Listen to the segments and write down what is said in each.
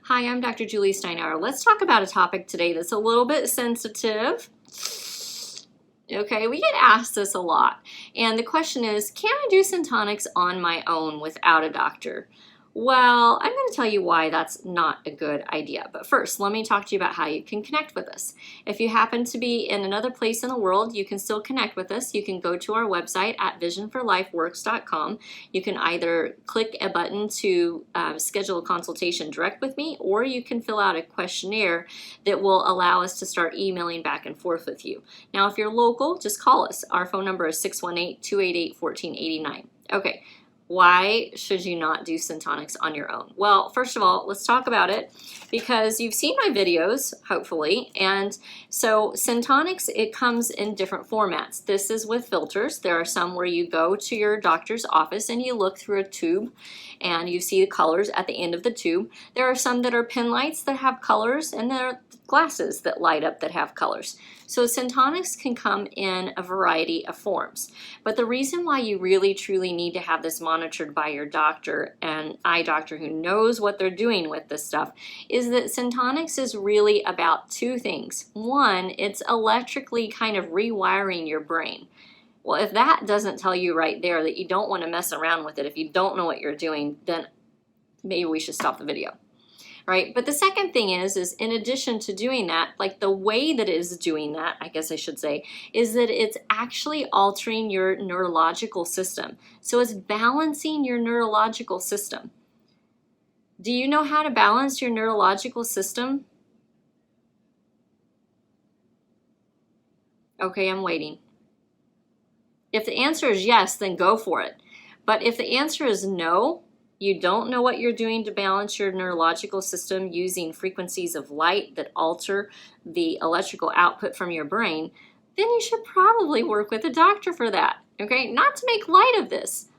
Hi, I'm Dr. Julie Steinauer. Let's talk about a topic today that's a little bit sensitive. Okay, we get asked this a lot. And the question is, can I do Syntonics on my own without a doctor? Well, I'm going to tell you why that's not a good idea. But first, let me talk to you about how you can connect with us. If you happen to be in another place in the world, you can still connect with us. You can go to our website at visionforlifeworks.com. You can either click a button to schedule a consultation direct with me, or you can fill out a questionnaire that will allow us to start emailing back and forth with you. Now, if you're local, just call us. Our phone number is 618-288-1489. Okay. Why should you not do Syntonics on your own? Well, first of all, let's talk about it because you've seen my videos, hopefully. And so Syntonics, it comes in different formats. This is with filters. There are some where you go to your doctor's office and you look through a tube and you see the colors at the end of the tube. There are some that are pin lights that have colors, and there are glasses that light up that have colors. So Syntonics can come in a variety of forms. But the reason why you really truly need to have this monitored by your doctor, and eye doctor who knows what they're doing with this stuff, is that Syntonics is really about two things. One, it's electrically kind of rewiring your brain. Well, if that doesn't tell you right there that you don't want to mess around with it, if you don't know what you're doing, then maybe we should stop the video. Right? But the second thing is in addition to doing that, like the way that it is doing that, I guess I should say, is that it's actually altering your neurological system. So it's balancing your neurological system. Do you know how to balance your neurological system? Okay, I'm waiting. If the answer is yes, then go for it. But if the answer is no, you don't know what you're doing to balance your neurological system using frequencies of light that alter the electrical output from your brain, then you should probably work with a doctor for that, okay? Not to make light of this,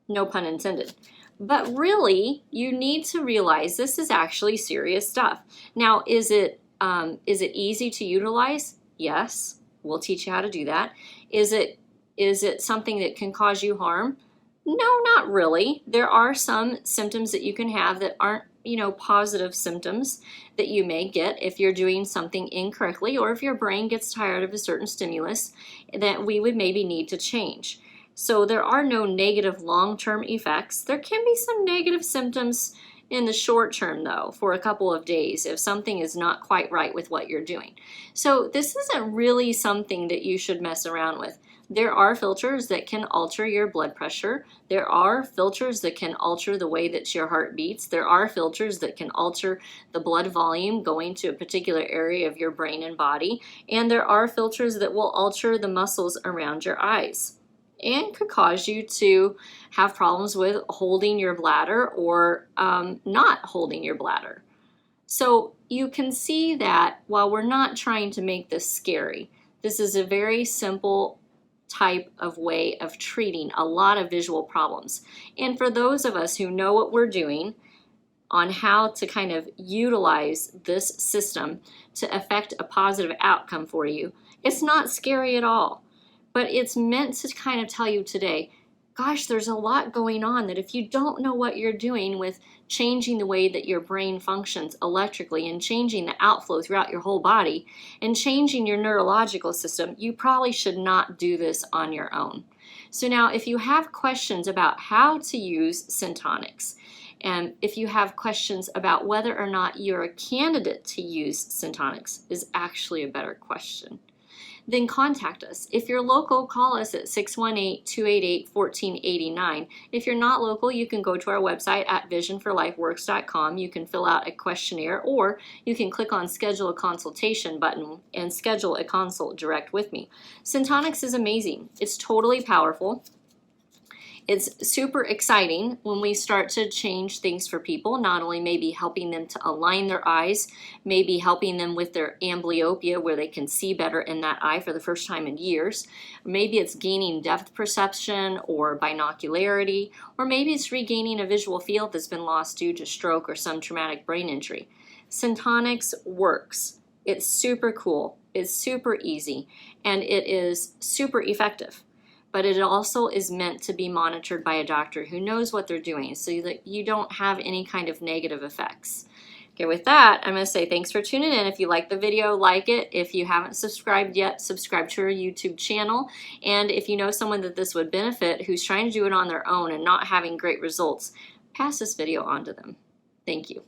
no pun intended. But really, you need to realize this is actually serious stuff. Now, is it easy to utilize? Yes, we'll teach you how to do that. Is it something that can cause you harm? No, not really. There are some symptoms that you can have that aren't, positive symptoms that you may get if you're doing something incorrectly, or if your brain gets tired of a certain stimulus that we would maybe need to change. So there are no negative long-term effects. There can be some negative symptoms in the short term, though, for a couple of days if something is not quite right with what you're doing. So this isn't really something that you should mess around with. There are filters that can alter your blood pressure. There are filters that can alter the way that your heart beats. There are filters that can alter the blood volume going to a particular area of your brain and body. And there are filters that will alter the muscles around your eyes and could cause you to have problems with holding your bladder or not holding your bladder. So you can see that while we're not trying to make this scary, this is a very simple type of way of treating a lot of visual problems. And for those of us who know what we're doing on how to kind of utilize this system to affect a positive outcome for you, it's not scary at all. But it's meant to kind of tell you today, gosh, there's a lot going on that if you don't know what you're doing with changing the way that your brain functions electrically and changing the outflow throughout your whole body and changing your neurological system, you probably should not do this on your own. So now if you have questions about how to use Syntonics, and if you have questions about whether or not you're a candidate to use Syntonics is actually a better question, then contact us. If you're local, call us at 618-288-1489. If you're not local, you can go to our website at visionforlifeworks.com. You can fill out a questionnaire, or you can click on schedule a consultation button and schedule a consult direct with me. Syntonics is amazing. It's totally powerful. It's super exciting when we start to change things for people, not only maybe helping them to align their eyes, maybe helping them with their amblyopia where they can see better in that eye for the first time in years. Maybe it's gaining depth perception or binocularity, or maybe it's regaining a visual field that's been lost due to stroke or some traumatic brain injury. Syntonics works. It's super cool, it's super easy, and it is super effective. but it also is meant to be monitored by a doctor who knows what they're doing so that you don't have any kind of negative effects. Okay, with that, I'm going to say thanks for tuning in. If you like the video, like it. If you haven't subscribed yet, subscribe to our YouTube channel. And if you know someone that this would benefit who's trying to do it on their own and not having great results, pass this video on to them. Thank you.